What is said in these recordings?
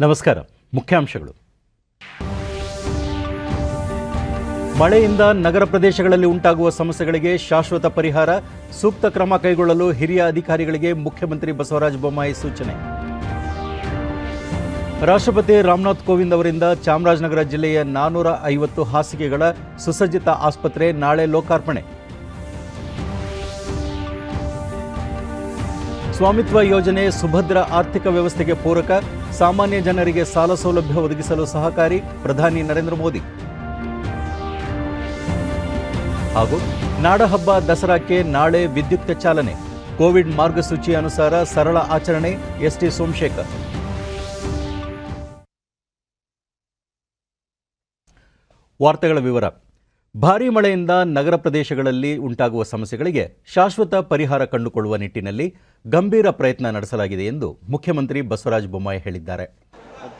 ನಮಸ್ಕಾರ. ಮುಖ್ಯಾಂಶಗಳು. ಮಳೆಯಿಂದ ನಗರ ಪ್ರದೇಶಗಳಲ್ಲಿ ಉಂಟಾಗುವ ಸಮಸ್ಯೆಗಳಿಗೆ ಶಾಶ್ವತ ಪರಿಹಾರ, ಸೂಕ್ತ ಕ್ರಮ ಕೈಗೊಳ್ಳಲು ಹಿರಿಯ ಅಧಿಕಾರಿಗಳಿಗೆ ಮುಖ್ಯಮಂತ್ರಿ ಬಸವರಾಜ ಬೊಮ್ಮಾಯಿ ಸೂಚನೆ. ರಾಷ್ಟ್ರಪತಿ ರಾಮನಾಥ್ ಕೋವಿಂದ್ ಅವರಿಂದ ಚಾಮರಾಜನಗರ ಜಿಲ್ಲೆಯ 450 ಹಾಸಿಗೆಗಳ ಸುಸಜ್ಜಿತ ಆಸ್ಪತ್ರೆ ನಾಳೆ ಲೋಕಾರ್ಪಣೆ. ಸ್ವಾಮಿತ್ವ ಯೋಜನೆ ಸುಭದ್ರ ಆರ್ಥಿಕ ವ್ಯವಸ್ಥೆಗೆ ಪೂರಕ, ಸಾಮಾನ್ಯ ಜನರಿಗೆ ಸಾಲ ಸೌಲಭ್ಯ ಒದಗಿಸಲು ಸಹಕಾರಿ, ಪ್ರಧಾನಿ ನರೇಂದ್ರ ಮೋದಿ. ಹಾಗೂ ನಾಡಹಬ್ಬ ದಸರಾಕ್ಕೆ ನಾಳೆ ವಿದ್ಯುಕ್ತ ಚಾಲನೆ, ಕೋವಿಡ್ ಮಾರ್ಗಸೂಚಿ ಅನುಸಾರ ಸರಳ ಆಚರಣೆ, ಎಸ್ಟಿ ಸೋಮಶೇಖರ್. ವಾರ್ತೆಗಳ ವಿವರ. ಭಾರೀ ಮಳೆಯಿಂದ ನಗರ ಪ್ರದೇಶಗಳಲ್ಲಿ ಉಂಟಾಗುವ ಸಮಸ್ಯೆಗಳಿಗೆ ಶಾಶ್ವತ ಪರಿಹಾರ ಕಂಡುಕೊಳ್ಳುವ ನಿಟ್ಟಿನಲ್ಲಿ ಗಂಭೀರ ಪ್ರಯತ್ನ ನಡೆಸಲಾಗಿದೆ ಎಂದು ಮುಖ್ಯಮಂತ್ರಿ ಬಸವರಾಜ ಬೊಮ್ಮಾಯಿ ಹೇಳಿದ್ದಾರೆ.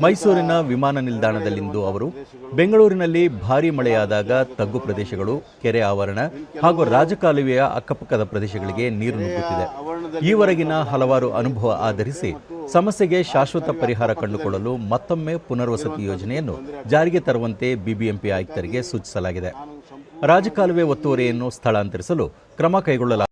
ಮೈಸೂರಿನ ವಿಮಾನ ನಿಲ್ದಾಣದಲ್ಲಿಂದು ಅವರು ಬೆಂಗಳೂರಿನಲ್ಲಿ ಭಾರೀ ಮಳೆಯಾದಾಗ ತಗ್ಗು ಪ್ರದೇಶಗಳು, ಕೆರೆ ಆವರಣ ಹಾಗೂ ರಾಜಕಾಲುವೆಯ ಅಕ್ಕಪಕ್ಕದ ಪ್ರದೇಶಗಳಿಗೆ ನೀರು ನುಗ್ಗುತ್ತಿದೆ. ಈವರೆಗಿನ ಹಲವಾರು ಅನುಭವ ಆಧರಿಸಿ ಸಮಸ್ಯೆಗೆ ಶಾಶ್ವತ ಪರಿಹಾರ ಕಂಡುಕೊಳ್ಳಲು ಮತ್ತೊಮ್ಮೆ ಪುನರ್ವಸತಿ ಯೋಜನೆಯನ್ನು ಜಾರಿಗೆ ತರುವಂತೆ ಬಿಬಿಎಂಪಿ ಆಯುಕ್ತರಿಗೆ ಸೂಚಿಸಲಾಗಿದೆ. ರಾಜಕಾಲುವೆ ಒತ್ತುವರಿಯನ್ನು ಸ್ಥಳಾಂತರಿಸಲು ಕ್ರಮ ಕೈಗೊಳ್ಳಲಾಗಿದೆ.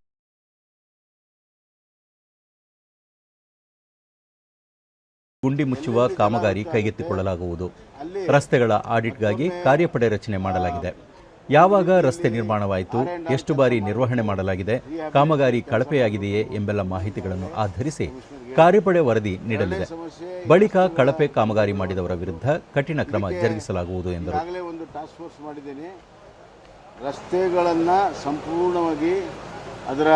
ಗುಂಡಿ ಮುಚ್ಚುವ ಕಾಮಗಾರಿ ಕೈಗೆತ್ತಿಕೊಳ್ಳಲಾಗುವುದು. ರಸ್ತೆಗಳ ಆಡಿಟ್ಗಾಗಿ ಕಾರ್ಯಪಡೆ ರಚನೆ ಮಾಡಲಾಗಿದೆ. ಯಾವಾಗ ರಸ್ತೆ ನಿರ್ಮಾಣವಾಯಿತು, ಎಷ್ಟು ಬಾರಿ ನಿರ್ವಹಣೆ ಮಾಡಲಾಗಿದೆ, ಕಾಮಗಾರಿ ಕಳಪೆಯಾಗಿದೆಯೇ ಎಂಬೆಲ್ಲ ಮಾಹಿತಿಗಳನ್ನು ಆಧರಿಸಿ ಕಾರ್ಯಪಡೆ ವರದಿ ನೀಡಲಿದೆ. ಬಳಿಕ ಕಳಪೆ ಕಾಮಗಾರಿ ಮಾಡಿದವರ ವಿರುದ್ಧ ಕಠಿಣ ಕ್ರಮ ಜರುಗಿಸಲಾಗುವುದು ಎಂದರು. ರಸ್ತೆಗಳನ್ನು ಸಂಪೂರ್ಣವಾಗಿ ಅದರ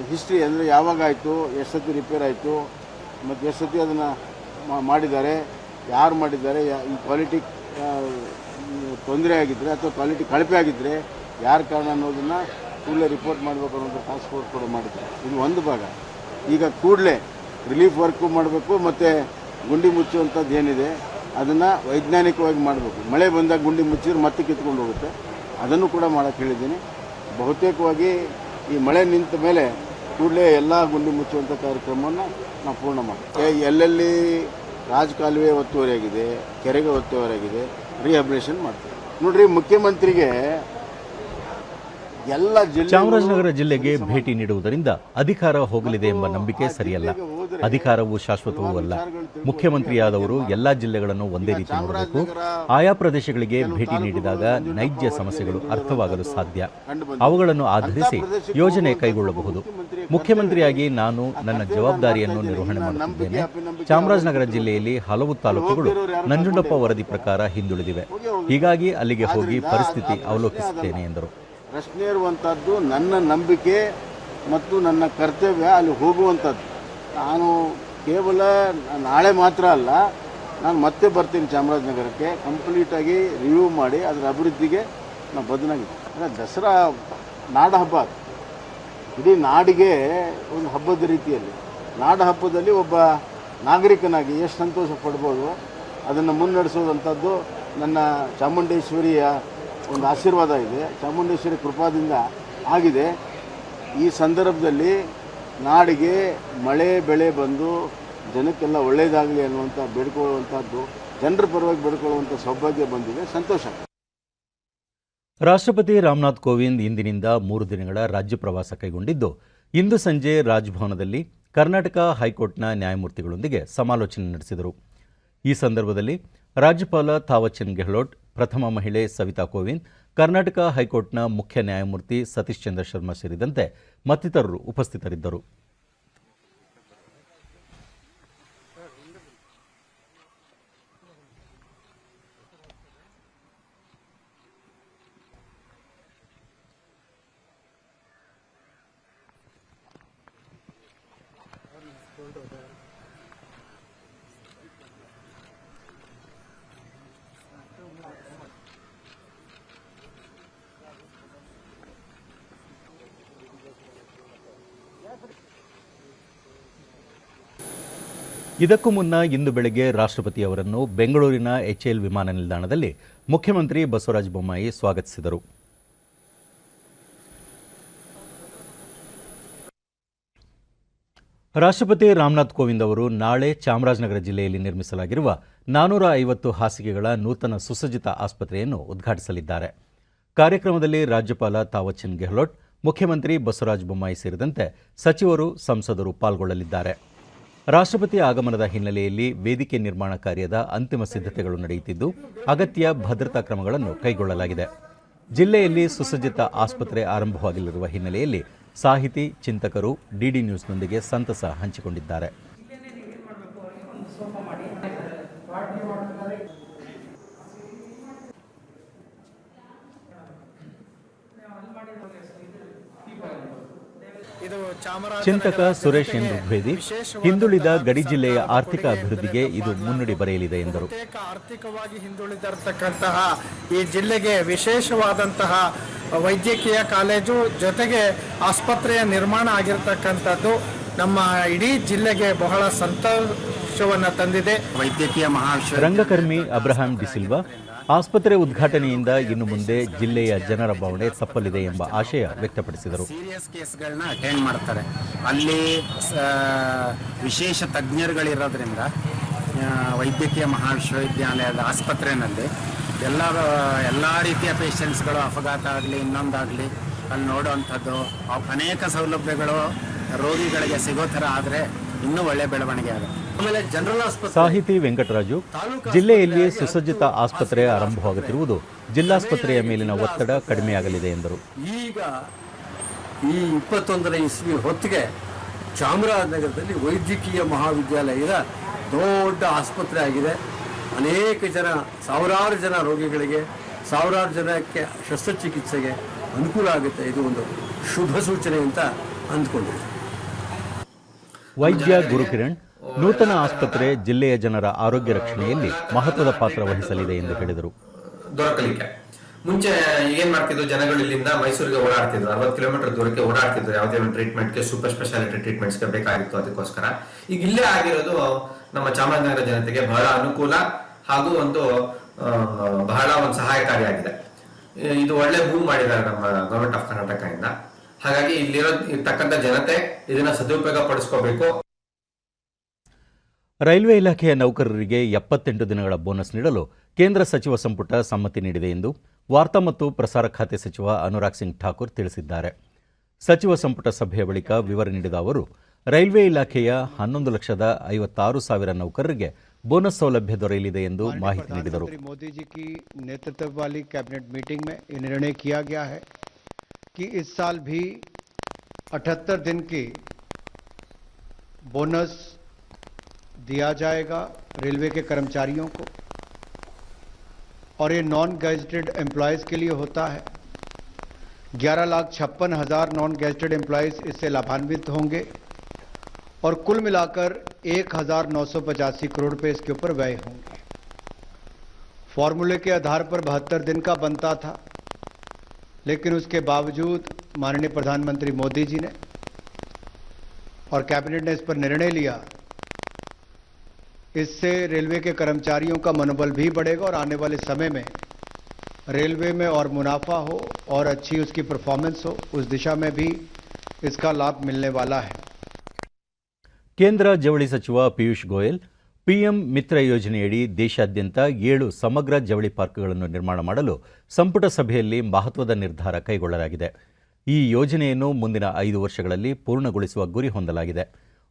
ಹಿಸ್ಟ್ರಿ ಅಂದರೆ ಯಾವಾಗ ಆಯಿತು, ಎಷ್ಟು ಸತಿ ರಿಪೇರ್ ಆಯಿತು ಮತ್ತು ಎಷ್ಟು ಸತಿ ಅದನ್ನು ಮಾಡಿದ್ದಾರೆ, ಯಾರು ಮಾಡಿದ್ದಾರೆ, ಈ ಕ್ವಾಲಿಟಿ ತೊಂದರೆ ಆಗಿದ್ದರೆ ಅಥವಾ ಕ್ವಾಲಿಟಿ ಕಳಪೆ ಆಗಿದ್ದರೆ ಯಾರ ಕಾರಣ ಅನ್ನೋದನ್ನು ಕೂಡಲೇ ರಿಪೋರ್ಟ್ ಮಾಡಬೇಕು ಅನ್ನೋದು ಟಾಸ್ಕ್ ಫೋರ್ಸ್ ಕೂಡ ಮಾಡಿದ್ದಾರೆ. ಇದು ಒಂದು ಭಾಗ. ಈಗ ಕೂಡಲೇ ರಿಲೀಫ್ ವರ್ಕು ಮಾಡಬೇಕು ಮತ್ತು ಗುಂಡಿ ಮುಚ್ಚುವಂಥದ್ದು ಏನಿದೆ ಅದನ್ನು ವೈಜ್ಞಾನಿಕವಾಗಿ ಮಾಡಬೇಕು. ಮಳೆ ಬಂದಾಗ ಗುಂಡಿ ಮುಚ್ಚಿದ್ರೆ ಮತ್ತೆ ಕಿತ್ಕೊಂಡು ಹೋಗುತ್ತೆ, ಅದನ್ನು ಕೂಡ ಮಾಡೋಕ್ಕೆ ಹೇಳಿದ್ದೀನಿ. ಬಹುತೇಕವಾಗಿ ಈ ಮಳೆ ನಿಂತ ಮೇಲೆ ಕೂಡಲೇ ಎಲ್ಲ ಗುಂಡಿ ಮುಚ್ಚುವಂಥ ಕಾರ್ಯಕ್ರಮವನ್ನು ನಾವು ಪೂರ್ಣ ಮಾಡ್ತೀವಿ. ಎಲ್ಲೆಲ್ಲಿ ರಾಜಕಾಲುವೆ ಒತ್ತುವರಿಯಾಗಿದೆ, ಕೆರೆಗೆ ಒತ್ತುವರಿಯಾಗಿದೆ, ರಿಹ್ಯಾಬಿಲಿಟೇಷನ್ ಮಾಡ್ತೀವಿ. ನೋಡ್ರಿ, ಮುಖ್ಯಮಂತ್ರಿಗೆ ಎಲ್ಲ ಚಾಮರಾಜನಗರ ಜಿಲ್ಲೆಗೆ ಭೇಟಿ ನೀಡುವುದರಿಂದ ಅಧಿಕಾರ ಹೋಗಲಿದೆ ಎಂಬ ನಂಬಿಕೆ ಸರಿಯಲ್ಲ. ಅಧಿಕಾರವು ಶಾಶ್ವತವೂ ಅಲ್ಲ. ಮುಖ್ಯಮಂತ್ರಿಯಾದವರು ಎಲ್ಲಾ ಜಿಲ್ಲೆಗಳನ್ನು ಒಂದೇ ರೀತಿ ನೋಡಬೇಕು. ಆಯಾ ಪ್ರದೇಶಗಳಿಗೆ ಭೇಟಿ ನೀಡಿದಾಗ ನೈಜ ಸಮಸ್ಯೆಗಳು ಅರ್ಥವಾಗಲು ಸಾಧ್ಯ. ಅವುಗಳನ್ನು ಆಧರಿಸಿ ಯೋಜನೆ ಕೈಗೊಳ್ಳಬಹುದು. ಮುಖ್ಯಮಂತ್ರಿಯಾಗಿ ನಾನು ನನ್ನ ಜವಾಬ್ದಾರಿಯನ್ನು ನಿರ್ವಹಣೆ ಮಾಡುತ್ತಿದ್ದೇನೆ. ಚಾಮರಾಜನಗರ ಜಿಲ್ಲೆಯಲ್ಲಿ ಹಲವು ತಾಲೂಕುಗಳು ನಂಜುಂಡಪ್ಪ ವರದಿ ಪ್ರಕಾರ ಹಿಂದುಳಿದಿವೆ. ಹೀಗಾಗಿ ಅಲ್ಲಿಗೆ ಹೋಗಿ ಪರಿಸ್ಥಿತಿ ಅವಲೋಕಿಸುತ್ತೇನೆ ಎಂದರು. ಪ್ರಶ್ನೆ ಇರುವಂಥದ್ದು ನನ್ನ ನಂಬಿಕೆ ಮತ್ತು ನನ್ನ ಕರ್ತವ್ಯ ಅಲ್ಲಿ ಹೋಗುವಂಥದ್ದು. ನಾನು ಕೇವಲ ನಾಳೆ ಮಾತ್ರ ಅಲ್ಲ, ನಾನು ಮತ್ತೆ ಬರ್ತೀನಿ ಚಾಮರಾಜನಗರಕ್ಕೆ. ಕಂಪ್ಲೀಟಾಗಿ ರಿವ್ಯೂ ಮಾಡಿ ಅದರ ಅಭಿವೃದ್ಧಿಗೆ ನಾನು ಬದಲಾಗಿದೆ. ಅಂದರೆ ದಸರಾ ನಾಡ ಹಬ್ಬ, ಇಡೀ ನಾಡಿಗೆ ಒಂದು ಹಬ್ಬದ ರೀತಿಯಲ್ಲಿ, ನಾಡ ಹಬ್ಬದಲ್ಲಿ ಒಬ್ಬ ನಾಗರಿಕನಾಗಿ ಎಷ್ಟು ಸಂತೋಷ ಪಡ್ಬೋದು ಅದನ್ನು ಮುನ್ನಡೆಸೋದಂಥದ್ದು ನನ್ನ ಚಾಮುಂಡೇಶ್ವರಿಯ ಒಂದು ಆಶೀರ್ವಾದ ಇದೆ. ಚಾಮುಂಡೇಶ್ವರಿ ಕೃಪಾದಿಂದ ಆಗಿದೆ. ಈ ಸಂದರ್ಭದಲ್ಲಿ ನಾಡಿಗೆ ಮಳೆ ಬೆಳೆ ಬಂದು ಜನಕ್ಕೆಲ್ಲ ಒಳ್ಳೆಯದಾಗಲಿ ಅನ್ನುವಂಥ ಬೇಡ್ಕೊಳ್ಳುವಂಥದ್ದು, ಜನರ ಪರವಾಗಿ ಬೇಡ್ಕೊಳ್ಳುವಂಥ ಸೌಭಾಗ್ಯ ಬಂದಿದೆ. ಸಂತೋಷ. ರಾಷ್ಟ್ರಪತಿ ರಾಮನಾಥ್ ಕೋವಿಂದ್ ಇಂದಿನಿಂದ 3 ದಿನಗಳ ರಾಜ್ಯ ಪ್ರವಾಸ ಕೈಗೊಂಡಿದ್ದು, ಇಂದು ಸಂಜೆ ರಾಜಭವನದಲ್ಲಿ ಕರ್ನಾಟಕ ಹೈಕೋರ್ಟ್ನ ನ್ಯಾಯಮೂರ್ತಿಗಳೊಂದಿಗೆ ಸಮಾಲೋಚನೆ ನಡೆಸಿದರು. ಈ ಸಂದರ್ಭದಲ್ಲಿ ರಾಜ್ಯಪಾಲ ಥಾವರ್ಚಂದ್ ಗೆಹ್ಲೋಟ್, ಪ್ರಥಮ ಮಹಿಳೆ ಸವಿತಾ ಕೋವಿಂದ್, ಕರ್ನಾಟಕ ಹೈಕೋರ್ಟ್ನ ಮುಖ್ಯ ನ್ಯಾಯಮೂರ್ತಿ ಸತೀಶ್ ಚಂದ್ರ ಶರ್ಮಾ ಸೇರಿದಂತೆ ಮತ್ತಿತರರು ಉಪಸ್ಥಿತರಿದ್ದರು. ಇದಕ್ಕೂ ಮುನ್ನ ಇಂದು ಬೆಳಗ್ಗೆ ರಾಷ್ಟ್ರಪತಿ ಅವರನ್ನು ಬೆಂಗಳೂರಿನ HAL ವಿಮಾನ ನಿಲ್ದಾಣದಲ್ಲಿ ಮುಖ್ಯಮಂತ್ರಿ ಬಸವರಾಜ ಬೊಮ್ಮಾಯಿ ಸ್ವಾಗತಿಸಿದರು. ರಾಷ್ಟ್ರಪತಿ ರಾಮನಾಥ್ ಕೋವಿಂದ್ ಅವರು ನಾಳೆ ಚಾಮರಾಜನಗರ ಜಿಲ್ಲೆಯಲ್ಲಿ ನಿರ್ಮಿಸಲಾಗಿರುವ 450 ಹಾಸಿಗೆಗಳ ನೂತನ ಸುಸಜ್ಜಿತ ಆಸ್ಪತ್ರೆಯನ್ನು ಉದ್ಘಾಟಿಸಲಿದ್ದಾರೆ. ಕಾರ್ಯಕ್ರಮದಲ್ಲಿ ರಾಜ್ಯಪಾಲ ತಾವರ್ಚಂದ್ ಗೆಹ್ಲೋಟ್, ಮುಖ್ಯಮಂತ್ರಿ ಬಸವರಾಜ ಬೊಮ್ಮಾಯಿ ಸೇರಿದಂತೆ ಸಚಿವರು, ಸಂಸದರು ಪಾಲ್ಗೊಳ್ಳಲಿದ್ದಾರೆ. ರಾಷ್ಟ್ರಪತಿ ಆಗಮನದ ಹಿನ್ನೆಲೆಯಲ್ಲಿ ವೇದಿಕೆ ನಿರ್ಮಾಣ ಕಾರ್ಯದ ಅಂತಿಮ ಸಿದ್ಧತೆಗಳು ನಡೆಯುತ್ತಿದ್ದು, ಅಗತ್ಯ ಭದ್ರತಾ ಕ್ರಮಗಳನ್ನು ಕೈಗೊಳ್ಳಲಾಗಿದೆ. ಜಿಲ್ಲೆಯಲ್ಲಿ ಸುಸಜ್ಜಿತ ಆಸ್ಪತ್ರೆ ಆರಂಭವಾಗಿರುವ ಹಿನ್ನೆಲೆಯಲ್ಲಿ ಸಾಹಿತಿ, ಚಿಂತಕರು ಡಿಡಿ ನ್ಯೂಸ್ನೊಂದಿಗೆ ಸಂತಸ ಹಂಚಿಕೊಂಡಿದ್ದಾರೆ. ಚಿಂತಕ ಸುರೇಶ್ ಎನ್ ಋಗ್ವೇದಿ, ಹಿಂದುಳಿದ ಗಡಿ ಜಿಲ್ಲೆಯ ಆರ್ಥಿಕ ಅಭಿವೃದ್ಧಿಗೆ ಇದು ಮುನ್ನುಡಿ ಬರೆಯಲಿದೆ ಎಂದರು. ಆರ್ಥಿಕವಾಗಿ ಹಿಂದುಳಿದಿರತಕ್ಕಂತಹ ಈ ಜಿಲ್ಲೆಗೆ ವಿಶೇಷವಾದಂತಹ ವೈದ್ಯಕೀಯ ಕಾಲೇಜು ಜೊತೆಗೆ ಆಸ್ಪತ್ರೆಯ ನಿರ್ಮಾಣ ಆಗಿರತಕ್ಕಂಥದ್ದು ನಮ್ಮ ಇಡೀ ಜಿಲ್ಲೆಗೆ ಬಹಳ ಸಂತೋಷವನ್ನು ತಂದಿದೆ. ವೈದ್ಯಕೀಯ ಮಹಾವಿದ್ಯಾಲಯ ರಂಗಕರ್ಮಿ ಅಬ್ರಹಾಂ ಡಿಸಿಲ್ವಾ, ಆಸ್ಪತ್ರೆ ಉದ್ಘಾಟನೆಯಿಂದ ಇನ್ನು ಮುಂದೆ ಜಿಲ್ಲೆಯ ಜನರ ಭಾವನೆ ತಪ್ಪಲಿದೆ ಎಂಬ ಆಶಯ ವ್ಯಕ್ತಪಡಿಸಿದರು. ಸೀರಿಯಸ್ ಕೇಸ್ಗಳನ್ನ ಅಟೆಂಡ್ ಮಾಡ್ತಾರೆ, ಅಲ್ಲಿ ವಿಶೇಷ ತಜ್ಞರುಗಳಿರೋದ್ರಿಂದ ವೈದ್ಯಕೀಯ ಮಹಾವಿಶ್ವವಿದ್ಯಾಲಯದ ಆಸ್ಪತ್ರೆಯಲ್ಲಿ ಎಲ್ಲ ರೀತಿಯ ಪೇಷಂಟ್ಸ್ಗಳು ಅಪಘಾತ ಆಗಲಿ ಇನ್ನೊಂದಾಗಲಿ ಅಲ್ಲಿ ನೋಡುವಂಥದ್ದು ಅನೇಕ ಸೌಲಭ್ಯಗಳು ರೋಗಿಗಳಿಗೆ ಸಿಗೋ ಥರ ಆದರೆ ಇನ್ನೂ ಒಳ್ಳೆಯ ಬೆಳವಣಿಗೆ ಆಗುತ್ತೆ. ಆಮೇಲೆ ಜನರಲ್ ಆಸ್ಪತ್ರೆ ಸಾಹಿತಿ ವೆಂಕಟರಾಜು, ಜಿಲ್ಲೆಯಲ್ಲಿ ಸುಸಜ್ಜಿತ ಆಸ್ಪತ್ರೆ ಆರಂಭವಾಗುತ್ತಿರುವುದು ಜಿಲ್ಲಾಸ್ಪತ್ರೆಯ ಮೇಲಿನ ಒತ್ತಡ ಕಡಿಮೆಯಾಗಲಿದೆ ಎಂದರು. ಈಗ ಈ 21ನೇ ಇಸ್ವಿ ಹೊತ್ತಿಗೆ ಚಾಮರಾಜನಗರದಲ್ಲಿ ವೈದ್ಯಕೀಯ ಮಹಾವಿದ್ಯಾಲಯದ ದೊಡ್ಡ ಆಸ್ಪತ್ರೆ ಆಗಿದೆ. ಅನೇಕ ಜನ, ಸಾವಿರಾರು ಜನ ರೋಗಿಗಳಿಗೆ, ಸಾವಿರಾರು ಜನಕ್ಕೆ ಶಸ್ತ್ರಚಿಕಿತ್ಸೆಗೆ ಅನುಕೂಲ ಆಗುತ್ತೆ. ಇದು ಒಂದು ಶುಭ ಸೂಚನೆ ಅಂತ ಅಂದ್ಕೊಂಡಿದೆ. ವೈದ್ಯ ಗುರುಕಿರಣ್, ನೂತನ ಆಸ್ಪತ್ರೆ ಜಿಲ್ಲೆಯ ಜನರ ಆರೋಗ್ಯ ರಕ್ಷಣೆಯಲ್ಲಿ ಮಹತ್ವದ ಪಾತ್ರ ವಹಿಸಲಿದೆ ಎಂದು ಹೇಳಿದರು. ದೊರಕಲಿಕ್ಕೆ ಮುಂಚೆ ಏನ್ ಮಾಡ್ತಿದ್ರು, ಜನಗಳು ಇಲ್ಲಿಂದ ಮೈಸೂರಿಗೆ ಓಡಾಡ್ತಿದ್ರು, 60 ಕಿಲೋಮೀಟರ್ ದೂರಕ್ಕೆ ಓಡಾಡ್ತಿದ್ರು ಯಾವುದೇ ಒಂದು ಟ್ರೀಟ್ಮೆಂಟ್ಗೆ, ಸೂಪರ್ ಸ್ಪೆಷಾಲಿಟಿ ಟ್ರೀಟ್ಮೆಂಟ್ಸ್ಗೆ ಬೇಕಾಗಿತ್ತು. ಅದಕ್ಕೋಸ್ಕರ ಈಗ ಇಲ್ಲೇ ಆಗಿರೋದು ನಮ್ಮ ಚಾಮರಾಜನಗರ ಜನತೆಗೆ ಬಹಳ ಅನುಕೂಲ ಹಾಗೂ ಬಹಳ ಒಂದು ಸಹಾಯಕಾರಿಯಾಗಿದೆ. ಇದು ಒಳ್ಳೆ ಮೂವ್ ಮಾಡಿದ್ದಾರೆ ನಮ್ಮ ಗವರ್ಮೆಂಟ್ ಆಫ್ ಕರ್ನಾಟಕ ಇಂದ. ಹಾಗಾಗಿ ಇರ್ತಕ್ಕಂಥ ಜನತೆ ಇದನ್ನ ಸದುಪಯೋಗ ಪಡಿಸ್ಕೋಬೇಕು. ರೈಲ್ವೆ ಇಲಾಖೆಯ ನೌಕರರಿಗೆ 78 ದಿನಗಳ ಬೋನಸ್ ನೀಡಲು ಕೇಂದ್ರ ಸಚಿವ ಸಂಪುಟ ಸಮ್ಮತಿ ನೀಡಿದೆ ಎಂದು ವಾರ್ತಾ ಮತ್ತು ಪ್ರಸಾರ ಖಾತೆ ಸಚಿವ ಅನುರಾಗ್ ಸಿಂಗ್ ಠಾಕೂರ್ ತಿಳಿಸಿದ್ದಾರೆ. ಸಚಿವ ಸಂಪುಟ ಸಭೆಯ ಬಳಿಕ ವಿವರ ನೀಡಿದ ಅವರು, ರೈಲ್ವೆ ಇಲಾಖೆಯ 11,56,000 ನೌಕರರಿಗೆ ಬೋನಸ್ ಸೌಲಭ್ಯ ದೊರೆಯಲಿದೆ ಎಂದು ಮಾಹಿತಿ ನೀಡಿದರು. मोदी जी की नेतृत्व वाली कैबिनेट मीटिंग में ये निर्णय किया गया है कि इस साल भी 78 दिन की बोनस दिया जाएगा रेलवे के कर्मचारियों को, और ये नॉन गैजेटेड एम्प्लॉयज़ के लिए होता है. 11,56,000 नॉन गैजेटेड एम्प्लॉयज़ इससे लाभान्वित होंगे और कुल मिलाकर 1,985 करोड़ रुपए इसके ऊपर व्यय होंगे. फॉर्मूले के आधार पर 72 दिन का बनता था, लेकिन उसके बावजूद माननीय प्रधानमंत्री मोदी जी ने और कैबिनेट ने इस पर निर्णय लिया. इससे रेलवे के कर्मचारियों का मनोबल भी बढ़ेगा और आने वाले समय में रेलवे में और मुनाफा हो और अच्छी उसकी परफॉर्मेंस हो, उस दिशा में भी इसका लाभ मिलने वाला है. ಕೇಂದ್ರ ಜವಳಿ ಸಚಿವ ಪಿಯೂಷ್ ಗೋಯಲ್, ಪಿಎಂ ಮಿತ್ರ ಯೋಜನೆಯಡಿ ದೇಶಾದ್ಯಂತ 7 ಸಮಗ್ರ ಜವಳಿ ಪಾರ್ಕ್ಗಳನ್ನು ನಿರ್ಮಾಣ ಮಾಡಲು ಸಂಪುಟ ಸಭೆಯಲ್ಲಿ ಮಹತ್ವದ ನಿರ್ಧಾರ ಕೈಗೊಳ್ಳಲಾಗಿದೆ. ಈ ಯೋಜನೆಯನ್ನು ಮುಂದಿನ 5 ವರ್ಷಗಳಲ್ಲಿ ಪೂರ್ಣಗೊಳಿಸುವ ಗುರಿ ಹೊಂದಲಾಗಿದೆ.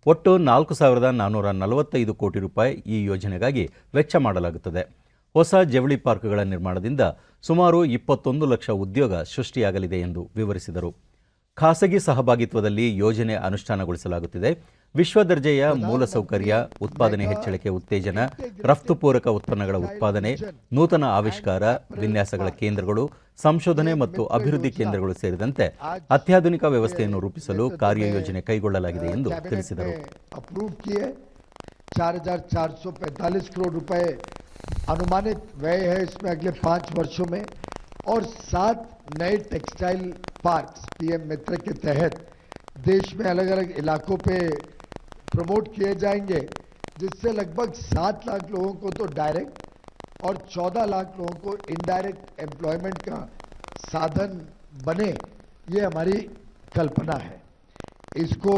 ಒಟ್ಟು 4,445 ಕೋಟಿ ರೂಪಾಯಿ ಈ ಯೋಜನೆಗಾಗಿ ವೆಚ್ಚ ಮಾಡಲಾಗುತ್ತದೆ. ಹೊಸ ಜವಳಿ ಪಾರ್ಕ್ಗಳ ನಿರ್ಮಾಣದಿಂದ ಸುಮಾರು 21 ಲಕ್ಷ ಉದ್ಯೋಗ ಸೃಷ್ಟಿಯಾಗಲಿದೆ ಎಂದು ವಿವರಿಸಿದರು. ಖಾಸಗಿ ಸಹಭಾಗಿತ್ವದಲ್ಲಿ ಯೋಜನೆ ಅನುಷ್ಠಾನಗೊಳಿಸಲಾಗುತ್ತಿದೆ. ವಿಶ್ವ ದರ್ಜೆಯ ಮೂಲಸೌಕರ್ಯ, ಉತ್ಪಾದನೆ ಹೆಚ್ಚಳಕ್ಕೆ ಉತ್ತೇಜನ, ರಫ್ತು ಪೂರಕ ಉತ್ಪನ್ನಗಳ ಉತ್ಪಾದನೆ, ನೂತನ ಆವಿಷ್ಕಾರ, ವಿನ್ಯಾಸಗಳ ಕೇಂದ್ರಗಳು, ಸಂಶೋಧನೆ ಮತ್ತು ಅಭಿವೃದ್ಧಿ ಕೇಂದ್ರಗಳು ಸೇರಿದಂತೆ ಅತ್ಯಾಧುನಿಕ ವ್ಯವಸ್ಥೆಯನ್ನು ರೂಪಿಸಲು ಕಾರ್ಯಯೋಜನೆ ಕೈಗೊಳ್ಳಲಾಗಿದೆ ಎಂದು ತಿಳಿಸಿದರು. 4,445 करोड़ रुपए अनुमानित व्यय है इसमें अगले 5 वर्षों में, और 7 नए टेक्सटाइल पार्क्स पीएम मित्र के तहत देश में अलग अलग इलाकों पे प्रमोट किए जाएंगे, जिससे लगभग 7 लाख लोगों को तो डायरेक्ट और 14 लाख लोगों को इनडायरेक्ट एम्प्लॉयमेंट का साधन बने, ये हमारी कल्पना है. इसको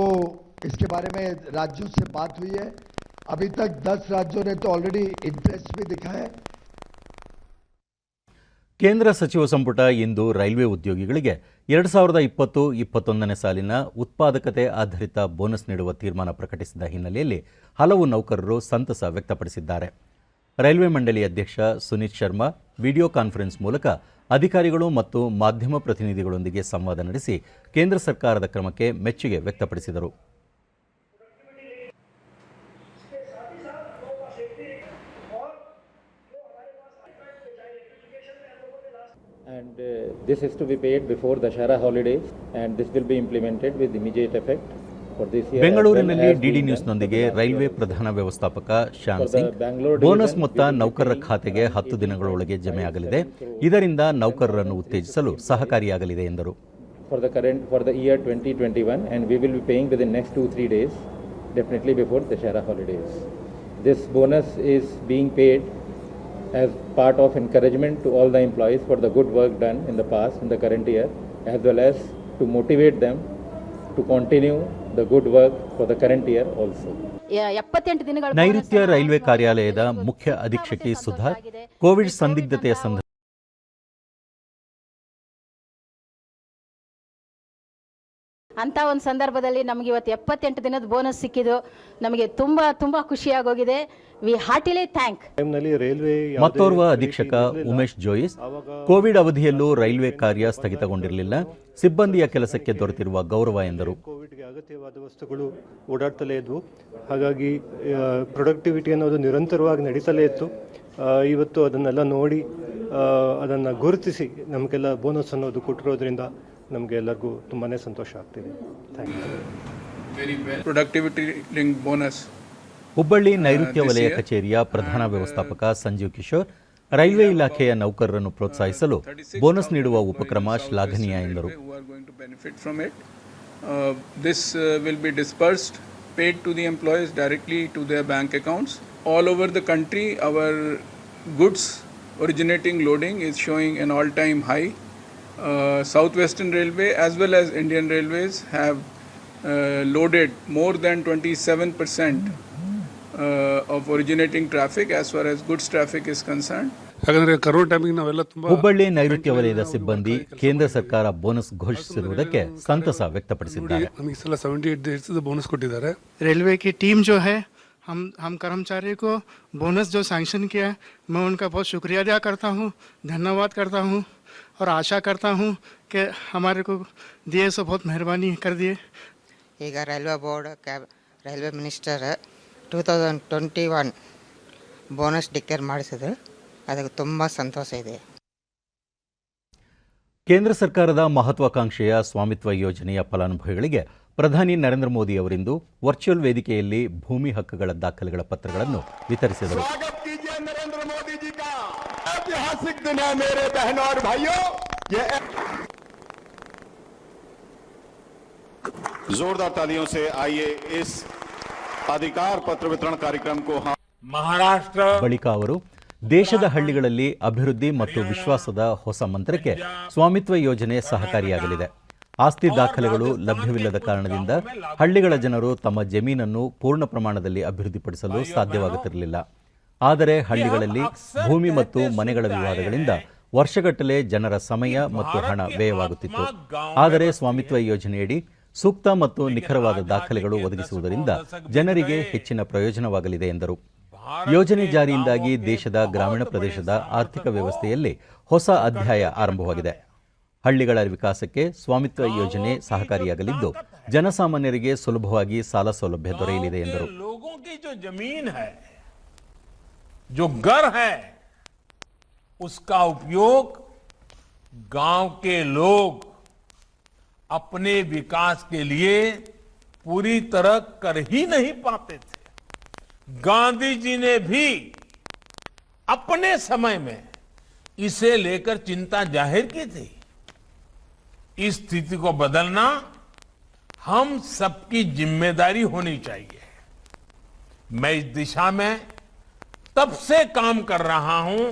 इसके बारे में राज्यों से बात हुई है। अभी तक 10 राज्यों ने तो ऑलरेडी इंटरेस्ट भी दिखाया है। ಕೇಂದ್ರ ಸಚಿವ ಸಂಪುಟ ಇಂದು ರೈಲ್ವೆ ಉದ್ಯೋಗಿಗಳಿಗೆ 2020-21ನೇ ಸಾಲಿನ ಉತ್ಪಾದಕತೆ ಆಧಾರಿತ ಬೋನಸ್ ನೀಡುವ ತೀರ್ಮಾನ ಪ್ರಕಟಿಸಿದ ಹಿನ್ನೆಲೆಯಲ್ಲಿ ಹಲವು ನೌಕರರು ಸಂತಸ ವ್ಯಕ್ತಪಡಿಸಿದ್ದಾರೆ. ರೈಲ್ವೆ ಮಂಡಳಿ ಅಧ್ಯಕ್ಷ ಸುನೀತ್ ಶರ್ಮಾ ವಿಡಿಯೋ ಕಾನ್ಫರೆನ್ಸ್ ಮೂಲಕ ಅಧಿಕಾರಿಗಳು ಮತ್ತು ಮಾಧ್ಯಮ ಪ್ರತಿನಿಧಿಗಳೊಂದಿಗೆ ಸಂವಾದ ನಡೆಸಿ ಕೇಂದ್ರ ಸರ್ಕಾರದ ಕ್ರಮಕ್ಕೆ ಮೆಚ್ಚುಗೆ ವ್ಯಕ್ತಪಡಿಸಿದರು. And this is to be paid before Dashara holidays, and this will be implemented with immediate effect for this year. ಬೆಂಗಳೂರಿನಲ್ಲಿ ಡಿಡಿ ನ್ಯೂಸ್ನೊಂದಿಗೆ ರೈಲ್ವೆ ಪ್ರಧಾನ ವ್ಯವಸ್ಥಾಪಕ ಶ್ಯಾಮ್ ಸಿಂಗ್ ಬೋನಸ್ ಮೊತ್ತ ನೌಕರರ ಖಾತೆಗೆ 10 ದಿನಗಳೊಳಗೆ ಜಮೆಯಾಗಲಿದೆ. ಇದರಿಂದ ನೌಕರರನ್ನು ಉತ್ತೇಜಿಸಲು ಸಹಕಾರಿಯಾಗಲಿದೆ ಎಂದರು. For the year 2021, and we will be paying within next 2-3 days, definitely before Dashara holidays. This bonus is being paid as part of encouragement to all the employees for the good work done in the past, in the current year, as well as to motivate them to continue the good work for the current year also. ನೈಋತ್ಯ railway ಕಾರ್ಯಾಲಯದ ಮುಖ್ಯ ಅಧೀಕ್ಷಕಿ Sudha Covid ಸಂದಿಗ್ಧತೆಯ ಸಂದರ್ಭ ಅಂತ ಒಂದು ಸಂದರ್ಭದಲ್ಲಿ ನಮಗೆ ಇವತ್ತು 78 ದಿನದ ಬೋನಸ್ ಸಿಕ್ಕಿದ್ದು ನಮಗೆ ತುಂಬಾ ಖುಷಿಯಾಗೋಗಿದೆ. V ಹಾರ್ಟಿಲಿ thank. ಮತ್ತೋರ್ವ ಅಧೀಕ್ಷಕ ಉಮೇಶ್ ಜೋಯಿಸ್ ಕೋವಿಡ್ ಅವಧಿಯಲ್ಲೂ ರೈಲ್ವೆ ಕಾರ್ಯ ಸ್ಥಗಿತಗೊಂಡಿರಲಿಲ್ಲ, ಸಿಬ್ಬಂದಿಯ ಕೆಲಸಕ್ಕೆ ದೊರೆತಿರುವ ಗೌರವ ಎಂದರು. ಕೋವಿಡ್ಗೆ ಅಗತ್ಯವಾದ ವಸ್ತುಗಳು ಓಡಾಡ್ತಲೇ ಇದ್ವು, ಹಾಗಾಗಿ ಪ್ರೊಡಕ್ಟಿವಿಟಿ ಅನ್ನೋದು ನಿರಂತರವಾಗಿ ನಡೀತಲೇ ಇತ್ತು. ಇವತ್ತು ಅದನ್ನೆಲ್ಲ ನೋಡಿ ಅದನ್ನು ಗುರುತಿಸಿ ನಮಗೆಲ್ಲ ಬೋನಸ್ ಅನ್ನೋದು ಕೊಟ್ಟಿರೋದ್ರಿಂದ ನಮಗೆ ಎಲ್ಲರಿಗೂ ತುಂಬಾ ಸಂತೋಷ ಆಗ್ತಿದೆ. Productivity link bonus. ಹುಬ್ಬಳ್ಳಿ ನೈಋತ್ಯ ವಲಯ ಕಚೇರಿಯ ಪ್ರಧಾನ ವ್ಯವಸ್ಥಾಪಕ ಸಂಜೀವ್ ಕಿಶೋರ್ ರೈಲ್ವೆ ಇಲಾಖೆಯ ನೌಕರರನ್ನು ಪ್ರೋತ್ಸಾಹಿಸಲು ಬೋನಸ್ ನೀಡುವ ಉಪಕ್ರಮ ಶ್ಲಾಘನೀಯ ಎಂದರು. This will be dispersed, paid to the employees directly to their bank accounts. All over the country, our goods originating loading is showing an all-time high. Southwestern Railway as well as Indian Railways have loaded more than 27% of originating traffic as far as goods traffic is concerned. Hubballi ನೈಋತ್ಯ ವಲಯದ ಸಿಬ್ಬಂದಿ ಕೇಂದ್ರ ಸರ್ಕಾರ bonus ಘೋಷಿಸಿರುವುದಕ್ಕೆ ಸಂತಸ ವ್ಯಕ್ತಪಡಿಸಿದ್ದಾರೆ. Railway की team जो है हम कर्मचारी को बोनस जो सैंक्शन किया है, मैं उनका बहुत शुक्रिया अदा करता हूँ, धन्यवाद करता हूँ और आशा करता हूँ कि हमारे को दिए सो बहुत मेहरबानी कर दिए. ಈಗ railway board railway minister 2021 bonus declare ಮಾಡಿಸಿದ್ರು, ಅದಕ್ಕೆ ತುಂಬ ಸಂತೋಷ ಇದೆ. ಕೇಂದ್ರ ಸರ್ಕಾರದ ಮಹತ್ವಾಕಾಂಕ್ಷೆಯ ಸ್ವಾಮಿತ್ವ ಯೋಜನೆಯ ಫಲಾನುಭವಿಗಳಿಗೆ ಪ್ರಧಾನಿ ನರೇಂದ್ರ ಮೋದಿ ಅವರಿಂದು ವರ್ಚುವಲ್ ವೇದಿಕೆಯಲ್ಲಿ ಭೂಮಿ ಹಕ್ಕುಗಳ ದಾಖಲೆಗಳ ಪತ್ರಗಳನ್ನು ವಿತರಿಸಿದರು. जोरदार तालियों से आइए इस अधिकार पत्र वितरण कार्यक्रम को ಬಳಿಕ ಅವರು ದೇಶದ ಹಳ್ಳಿಗಳಲ್ಲಿ ಅಭಿವೃದ್ಧಿ ಮತ್ತು ವಿಶ್ವಾಸದ ಹೊಸ ಮಂತ್ರಕ್ಕೆ ಸ್ವಾಮಿತ್ವ ಯೋಜನೆ ಸಹಕಾರಿಯಾಗಲಿದೆ. ಆಸ್ತಿ ದಾಖಲೆಗಳು ಲಭ್ಯವಿಲ್ಲದ ಕಾರಣದಿಂದ ಹಳ್ಳಿಗಳ ಜನರು ತಮ್ಮ ಜಮೀನನ್ನು ಪೂರ್ಣ ಪ್ರಮಾಣದಲ್ಲಿ ಅಭಿವೃದ್ಧಿಪಡಿಸಲು ಸಾಧ್ಯವಾಗುತ್ತಿರಲಿಲ್ಲ. ಆದರೆ ಹಳ್ಳಿಗಳಲ್ಲಿ ಭೂಮಿ ಮತ್ತು ಮನೆಗಳ ವಿವಾದಗಳಿಂದ ವರ್ಷಗಟ್ಟಲೆ ಜನರ ಸಮಯ ಮತ್ತು ಹಣ ವ್ಯಯವಾಗುತ್ತಿತ್ತು. ಆದರೆ ಸ್ವಾಮಿತ್ವ ಯೋಜನೆಯಡಿ ಸೂಕ್ತ ಮತ್ತು ನಿಖರವಾದ ದಾಖಲೆಗಳು ಒದಗಿಸುವುದರಿಂದ ಜನರಿಗೆ ಹೆಚ್ಚಿನ ಪ್ರಯೋಜನವಾಗಲಿದೆ ಎಂದರು. ಯೋಜನೆ ಜಾರಿಯಿಂದಾಗಿ ದೇಶದ ಗ್ರಾಮೀಣ ಪ್ರದೇಶದ ಆರ್ಥಿಕ ವ್ಯವಸ್ಥೆಯಲ್ಲಿ ಹೊಸ ಅಧ್ಯಾಯ ಆರಂಭವಾಗಿದೆ. ಹಳ್ಳಿಗಳ ವಿಕಾಸಕ್ಕೆ ಸ್ವಾಮಿತ್ವ ಯೋಜನೆ ಸಹಕಾರಿಯಾಗಲಿದ್ದು ಜನಸಾಮಾನ್ಯರಿಗೆ ಸುಲಭವಾಗಿ ಸಾಲ ಸೌಲಭ್ಯ ದೊರೆಯಲಿದೆ ಎಂದರು. जो घर है उसका उपयोग गांव के लोग अपने विकास के लिए पूरी तरह कर ही नहीं पाते थे. गांधी जी ने भी अपने समय में इसे लेकर चिंता जाहिर की थी. इस स्थिति को बदलना हम सबकी जिम्मेदारी होनी चाहिए. मैं इस दिशा में तब से काम कर रहा हूं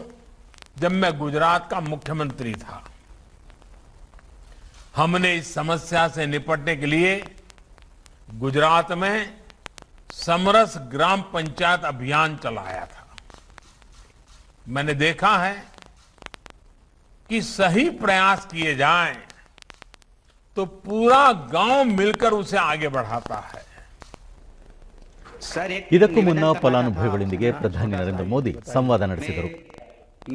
जब मैं गुजरात का मुख्यमंत्री था. हमने इस समस्या से निपटने के लिए गुजरात में समरस ग्राम पंचायत अभियान चलाया था। मैंने देखा है कि सही प्रयास किए जाएं तो पूरा गांव मिलकर उसे आगे बढ़ाता है। ಇದಕ್ಕೂ ಮುನ್ನ ಫಲಾನುಭವಿಗಳೊಂದಿಗೆ ಪ್ರಧಾನಿ ನರೇಂದ್ರ ಮೋದಿ ಸಂವಾದ ನಡೆಸಿದರು.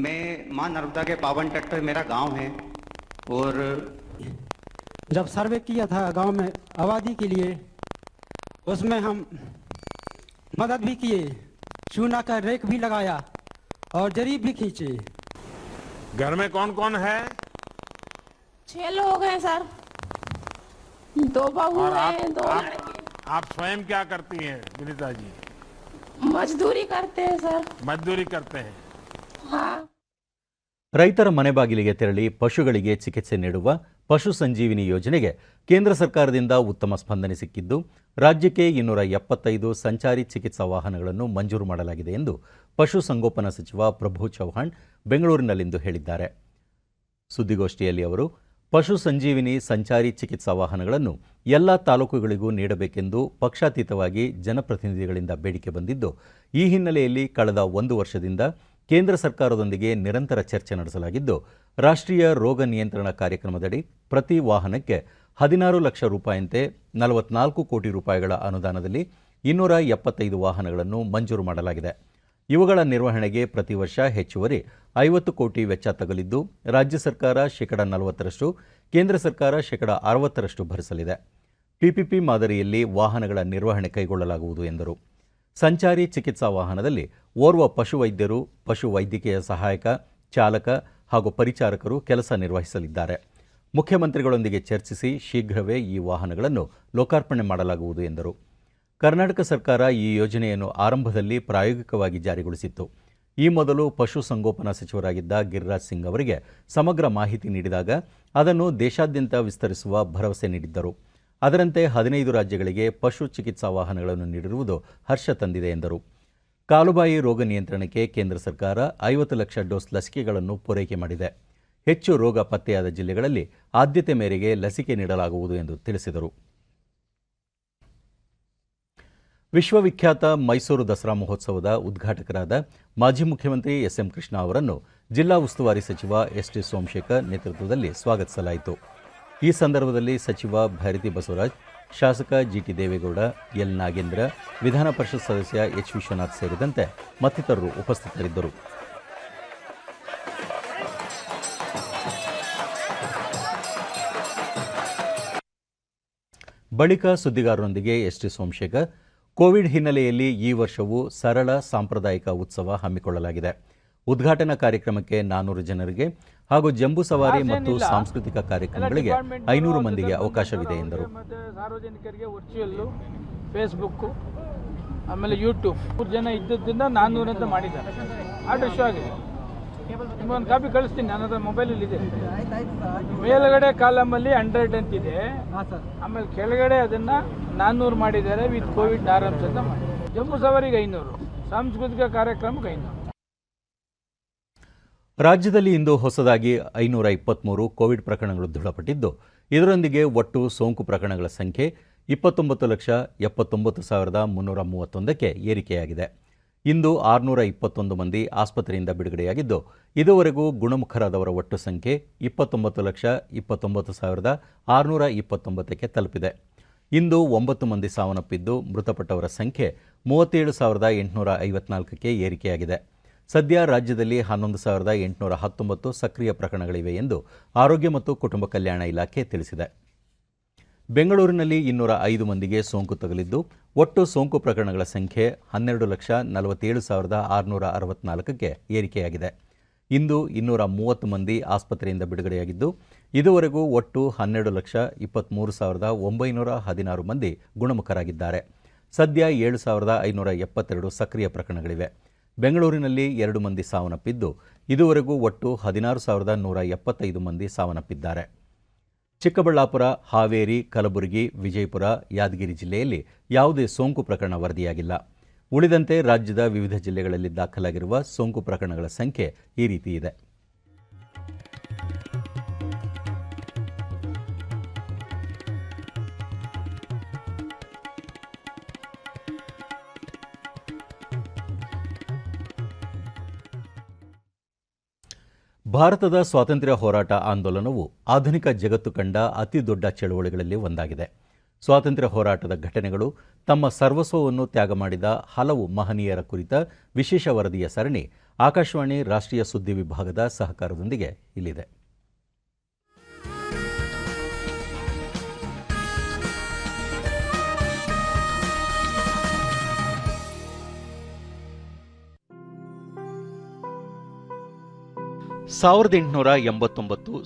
मैं मां नर्मदा के पावन तट पर मेरा गांव है और जब सर्वे किया था गांव में आबादी के लिए, उसमें हम मदद भी किए, चूना का रेक भी लगाया और जरीब भी खींचे। घर में कौन कौन है? 6 लोग हैं सर, 2 बहू हैं, 2 लड़के। आप स्वयं क्या करती हैं विनीता जी? मजदूरी करते हैं सर। मजदूरी करते हैं। हाँ। ರೈತರ ಮನೆ ಬಾಗಿಲಿಗೆ ತೆರಳಿ ಪಶುಗಳಿಗೆ ಚಿಕಿತ್ಸೆ ನೀಡುವ ಪಶು ಸಂಜೀವಿನಿ ಯೋಜನೆಗೆ ಕೇಂದ್ರ ಸರ್ಕಾರದಿಂದ ಉತ್ತಮ ಸ್ಪಂದನೆ ಸಿಕ್ಕಿದ್ದು ರಾಜ್ಯಕ್ಕೆ 275 ಸಂಚಾರಿ ಚಿಕಿತ್ಸಾ ವಾಹನಗಳನ್ನು ಮಂಜೂರು ಮಾಡಲಾಗಿದೆ ಎಂದು ಪಶು ಸಂಗೋಪನಾ ಸಚಿವ ಪ್ರಭು ಚೌಹಾಣ್ ಬೆಂಗಳೂರಿನಲ್ಲಿಂದು ಹೇಳಿದ್ದಾರೆ. ಸುದ್ದಿಗೋಷ್ಠಿಯಲ್ಲಿ ಅವರು ಪಶು ಸಂಜೀವಿನಿ ಸಂಚಾರಿ ಚಿಕಿತ್ಸಾ ವಾಹನಗಳನ್ನು ಎಲ್ಲ ತಾಲೂಕುಗಳಿಗೂ ನೀಡಬೇಕೆಂದು ಪಕ್ಷಾತೀತವಾಗಿ ಜನಪ್ರತಿನಿಧಿಗಳಿಂದ ಬೇಡಿಕೆ ಬಂದಿದ್ದು, ಈ ಹಿನ್ನೆಲೆಯಲ್ಲಿ ಕಳೆದ 1 ವರ್ಷದಿಂದ ಕೇಂದ್ರ ಸರ್ಕಾರದೊಂದಿಗೆ ನಿರಂತರ ಚರ್ಚೆ ನಡೆಸಲಾಗಿದ್ದು, ರಾಷ್ಟ್ರೀಯ ರೋಗ ನಿಯಂತ್ರಣ ಕಾರ್ಯಕ್ರಮದಡಿ ಪ್ರತಿ ವಾಹನಕ್ಕೆ 16 ಲಕ್ಷ ರೂಪಾಯಿಯಂತೆ 44 ಕೋಟಿ ರೂಪಾಯಿಗಳ ಅನುದಾನದಲ್ಲಿ 275 ವಾಹನಗಳನ್ನು ಮಂಜೂರು ಮಾಡಲಾಗಿದೆ. ಇವುಗಳ ನಿರ್ವಹಣೆಗೆ ಪ್ರತಿ ವರ್ಷ ಹೆಚ್ಚುವರಿ 50 ಕೋಟಿ ವೆಚ್ಚ ತಗಲಿದ್ದು, ರಾಜ್ಯ ಸರ್ಕಾರ ಶೇಕಡ 40ರಷ್ಟು, ಕೇಂದ್ರ ಸರ್ಕಾರ ಶೇಕಡ 60ರಷ್ಟು ಭರಿಸಲಿದೆ. ಪಿಪಿಪಿ ಮಾದರಿಯಲ್ಲಿ ವಾಹನಗಳ ನಿರ್ವಹಣೆ ಕೈಗೊಳ್ಳಲಾಗುವುದು ಎಂದರು. ಸಂಚಾರಿ ಚಿಕಿತ್ಸಾ ವಾಹನದಲ್ಲಿ ಓರ್ವ ಪಶುವೈದ್ಯರು, ಪಶು ವೈದ್ಯಕೀಯ ಸಹಾಯಕ, ಚಾಲಕ ಹಾಗೂ ಪರಿಚಾರಕರು ಕೆಲಸ ನಿರ್ವಹಿಸಲಿದ್ದಾರೆ. ಮುಖ್ಯಮಂತ್ರಿಗಳೊಂದಿಗೆ ಚರ್ಚಿಸಿ ಶೀಘ್ರವೇ ಈ ವಾಹನಗಳನ್ನು ಲೋಕಾರ್ಪಣೆ ಮಾಡಲಾಗುವುದು ಎಂದರು. ಕರ್ನಾಟಕ ಸರ್ಕಾರ ಈ ಯೋಜನೆಯನ್ನು ಆರಂಭದಲ್ಲಿ ಪ್ರಾಯೋಗಿಕವಾಗಿ ಜಾರಿಗೊಳಿಸಿತ್ತು. ಈ ಮೊದಲು ಪಶು ಸಂಗೋಪನಾ ಸಚಿವರಾಗಿದ್ದ ಗಿರಿರಾಜ್ ಸಿಂಗ್ ಅವರಿಗೆ ಸಮಗ್ರ ಮಾಹಿತಿ ನೀಡಿದಾಗ ಅದನ್ನು ದೇಶಾದ್ಯಂತ ವಿಸ್ತರಿಸುವ ಭರವಸೆ ನೀಡಿದ್ದರು. ಅದರಂತೆ 15 ರಾಜ್ಯಗಳಿಗೆ ಪಶು ಚಿಕಿತ್ಸಾ ವಾಹನಗಳನ್ನು ನೀಡಿರುವುದು ಹರ್ಷ ತಂದಿದೆ ಎಂದರು. ಕಾಲುಬಾಯಿ ರೋಗ ನಿಯಂತ್ರಣಕ್ಕೆ ಕೇಂದ್ರ ಸರ್ಕಾರ 50 ಲಕ್ಷ ಡೋಸ್ ಲಸಿಕೆಗಳನ್ನು ಪೂರೈಕೆ ಮಾಡಿದೆ. ಹೆಚ್ಚು ರೋಗ ಪತ್ತೆಯಾದ ಜಿಲ್ಲೆಗಳಲ್ಲಿ ಆದ್ಯತೆ ಮೇರೆಗೆ ಲಸಿಕೆ ನೀಡಲಾಗುವುದು ಎಂದು ತಿಳಿಸಿದರು. ವಿಶ್ವವಿಖ್ಯಾತ ಮೈಸೂರು ದಸರಾ ಮಹೋತ್ಸವದ ಉದ್ಘಾಟಕರಾದ ಮಾಜಿ ಮುಖ್ಯಮಂತ್ರಿ ಎಸ್.ಎಂ. ಕೃಷ್ಣ ಅವರನ್ನು ಜಿಲ್ಲಾ ಉಸ್ತುವಾರಿ ಸಚಿವ ಎಸ್.ಟಿ. ಸೋಮಶೇಖರ್ ನೇತೃತ್ವದಲ್ಲಿ ಸ್ವಾಗತಿಸಲಾಯಿತು. ಈ ಸಂದರ್ಭದಲ್ಲಿ ಸಚಿವ ಭಾರತಿ ಬಸವರಾಜ್, ಶಾಸಕ ಜಿಟಿ ದೇವೇಗೌಡ, ಎಲ್ ನಾಗೇಂದ್ರ, ವಿಧಾನ ಪರಿಷತ್ ಸದಸ್ಯ ಎಚ್ ವಿಶ್ವನಾಥ್ ಸೇರಿದಂತೆ ಮತ್ತಿತರರು ಉಪಸ್ಥಿತರಿದ್ದರು. ಬಳಿಕ ಸುದ್ದಿಗಾರರೊಂದಿಗೆ ಎಸ್.ಟಿ. ಸೋಮಶೇಖರ್, ಕೋವಿಡ್ ಹಿನ್ನೆಲೆಯಲ್ಲಿ ಈ ವರ್ಷವೂ ಸರಳ ಸಾಂಪ್ರದಾಯಿಕ ಉತ್ಸವ ಹಮ್ಮಿಕೊಳ್ಳಲಾಗಿದೆ. ಉದ್ಘಾಟನಾ ಕಾರ್ಯಕ್ರಮಕ್ಕೆ 400 ಜನರಿಗೆ ಹಾಗೂ ಜಂಬೂ ಸವಾರಿ ಮತ್ತು ಸಾಂಸ್ಕೃತಿಕ ಕಾರ್ಯಕ್ರಮಗಳಿಗೆ 500 ಮಂದಿಗೆ ಅವಕಾಶವಿದೆ ಎಂದರು. ಸಾರ್ವಜನಿಕರಿಗೆ ವರ್ಚುವಲ್, ಫೇಸ್ಬುಕ್, ಆಮೇಲೆ ಯೂಟ್ಯೂಬ್ 3 ಜನ ಇದ್ದದ್ದರಿಂದ 400 ಅಂತ ಮಾಡಿದ್ದಾರೆ. ಆರ್ಡರ್ ಶೋ ಆಗಿದೆ. ನಿಮಗೊಂದು ಕಾಪಿ ಕಳಿಸ್ತೀನಿ, ನನ್ನ ಹತ್ರ ಮೊಬೈಲಲ್ಲಿ ಇದೆ. ಮೇಲ್ಗಡೆ ಕಾಲಮಲ್ಲಿ 100 ಅಂತಿದೆ, ಆಮೇಲೆ ಕೆಳಗಡೆ ಅದನ್ನು 400 ಮಾಡಿದ್ದಾರೆ ವಿತ್ ಕೋವಿಡ್ ನಾರ್ಮ್ಸ್ ಅಂತ ಮಾಡಿ. ಜಂಬೂ ಸವಾರಿಗೆ 500, ಸಾಂಸ್ಕೃತಿಕ ಕಾರ್ಯಕ್ರಮಕ್ಕೆ 500. ರಾಜ್ಯದಲ್ಲಿ ಇಂದು ಹೊಸದಾಗಿ 523 ಕೋವಿಡ್ ಪ್ರಕರಣಗಳು ದೃಢಪಟ್ಟಿದ್ದು, ಇದರೊಂದಿಗೆ ಒಟ್ಟು ಸೋಂಕು ಪ್ರಕರಣಗಳ ಸಂಖ್ಯೆ 29,79,331ಕ್ಕೆ ಏರಿಕೆಯಾಗಿದೆ. ಇಂದು 621 ಮಂದಿ ಆಸ್ಪತ್ರೆಯಿಂದ ಬಿಡುಗಡೆಯಾಗಿದ್ದು, ಇದುವರೆಗೂ ಗುಣಮುಖರಾದವರ ಒಟ್ಟು ಸಂಖ್ಯೆ 29,29,629ಕ್ಕೆ ತಲುಪಿದೆ. ಇಂದು 9 ಮಂದಿ ಸಾವನ್ನಪ್ಪಿದ್ದು, ಮೃತಪಟ್ಟವರ ಸಂಖ್ಯೆ 37,854ಕ್ಕೆ ಏರಿಕೆಯಾಗಿದೆ. ಸದ್ಯ ರಾಜ್ಯದಲ್ಲಿ 11,819 ಸಕ್ರಿಯ ಪ್ರಕರಣಗಳಿವೆ ಎಂದು ಆರೋಗ್ಯ ಮತ್ತು ಕುಟುಂಬ ಕಲ್ಯಾಣ ಇಲಾಖೆ ತಿಳಿಸಿದೆ. ಬೆಂಗಳೂರಿನಲ್ಲಿ 205 ಮಂದಿಗೆ ಸೋಂಕು ತಗುಲಿದ್ದು, ಒಟ್ಟು ಸೋಂಕು ಪ್ರಕರಣಗಳ ಸಂಖ್ಯೆ 12,47,664ಕ್ಕೆ ಏರಿಕೆಯಾಗಿದೆ. ಇಂದು 230 ಮಂದಿ ಆಸ್ಪತ್ರೆಯಿಂದ ಬಿಡುಗಡೆಯಾಗಿದ್ದು, ಇದುವರೆಗೂ ಒಟ್ಟು 12,23,916 ಮಂದಿ ಗುಣಮುಖರಾಗಿದ್ದಾರೆ. ಸದ್ಯ 7,572 ಸಕ್ರಿಯ ಪ್ರಕರಣಗಳಿವೆ. ಬೆಂಗಳೂರಿನಲ್ಲಿ 2 ಮಂದಿ ಸಾವನ್ನಪ್ಪಿದ್ದು, ಇದುವರೆಗೂ ಒಟ್ಟು 16,175 ಮಂದಿ ಸಾವನ್ನಪ್ಪಿದ್ದಾರೆ. ಚಿಕ್ಕಬಳ್ಳಾಪುರ, ಹಾವೇರಿ, ಕಲಬುರಗಿ, ವಿಜಯಪುರ, ಯಾದಗಿರಿ ಜಿಲ್ಲೆಯಲ್ಲಿ ಯಾವುದೇ ಸೋಂಕು ಪ್ರಕರಣ ವರದಿಯಾಗಿಲ್ಲ. ಉಳಿದಂತೆ ರಾಜ್ಯದ ವಿವಿಧ ಜಿಲ್ಲೆಗಳಲ್ಲಿ ದಾಖಲಾಗಿರುವ ಸೋಂಕು ಪ್ರಕರಣಗಳ ಸಂಖ್ಯೆ ಈ ರೀತಿ ಇದೆ. ಭಾರತದ ಸ್ವಾತಂತ್ರ್ಯ ಹೋರಾಟ ಆಂದೋಲನವು ಆಧುನಿಕ ಜಗತ್ತು ಕಂಡ ಅತಿ ದೊಡ್ಡ ಚಳವಳಿಗಳಲ್ಲಿ ಒಂದಾಗಿದೆ. ಸ್ವಾತಂತ್ರ್ಯ ಹೋರಾಟದ ಘಟನೆಗಳು, ತಮ್ಮ ಸರ್ವಸ್ವವನ್ನು ತ್ಯಾಗ ಮಾಡಿದ ಹಲವು ಮಹನೀಯರ ಕುರಿತ ವಿಶೇಷ ವರದಿಯ ಸರಣಿ ಆಕಾಶವಾಣಿ ರಾಷ್ಟ್ರೀಯ ಸುದ್ದಿ ವಿಭಾಗದ ಸಹಕಾರದೊಂದಿಗೆ ಇಲ್ಲಿದೆ.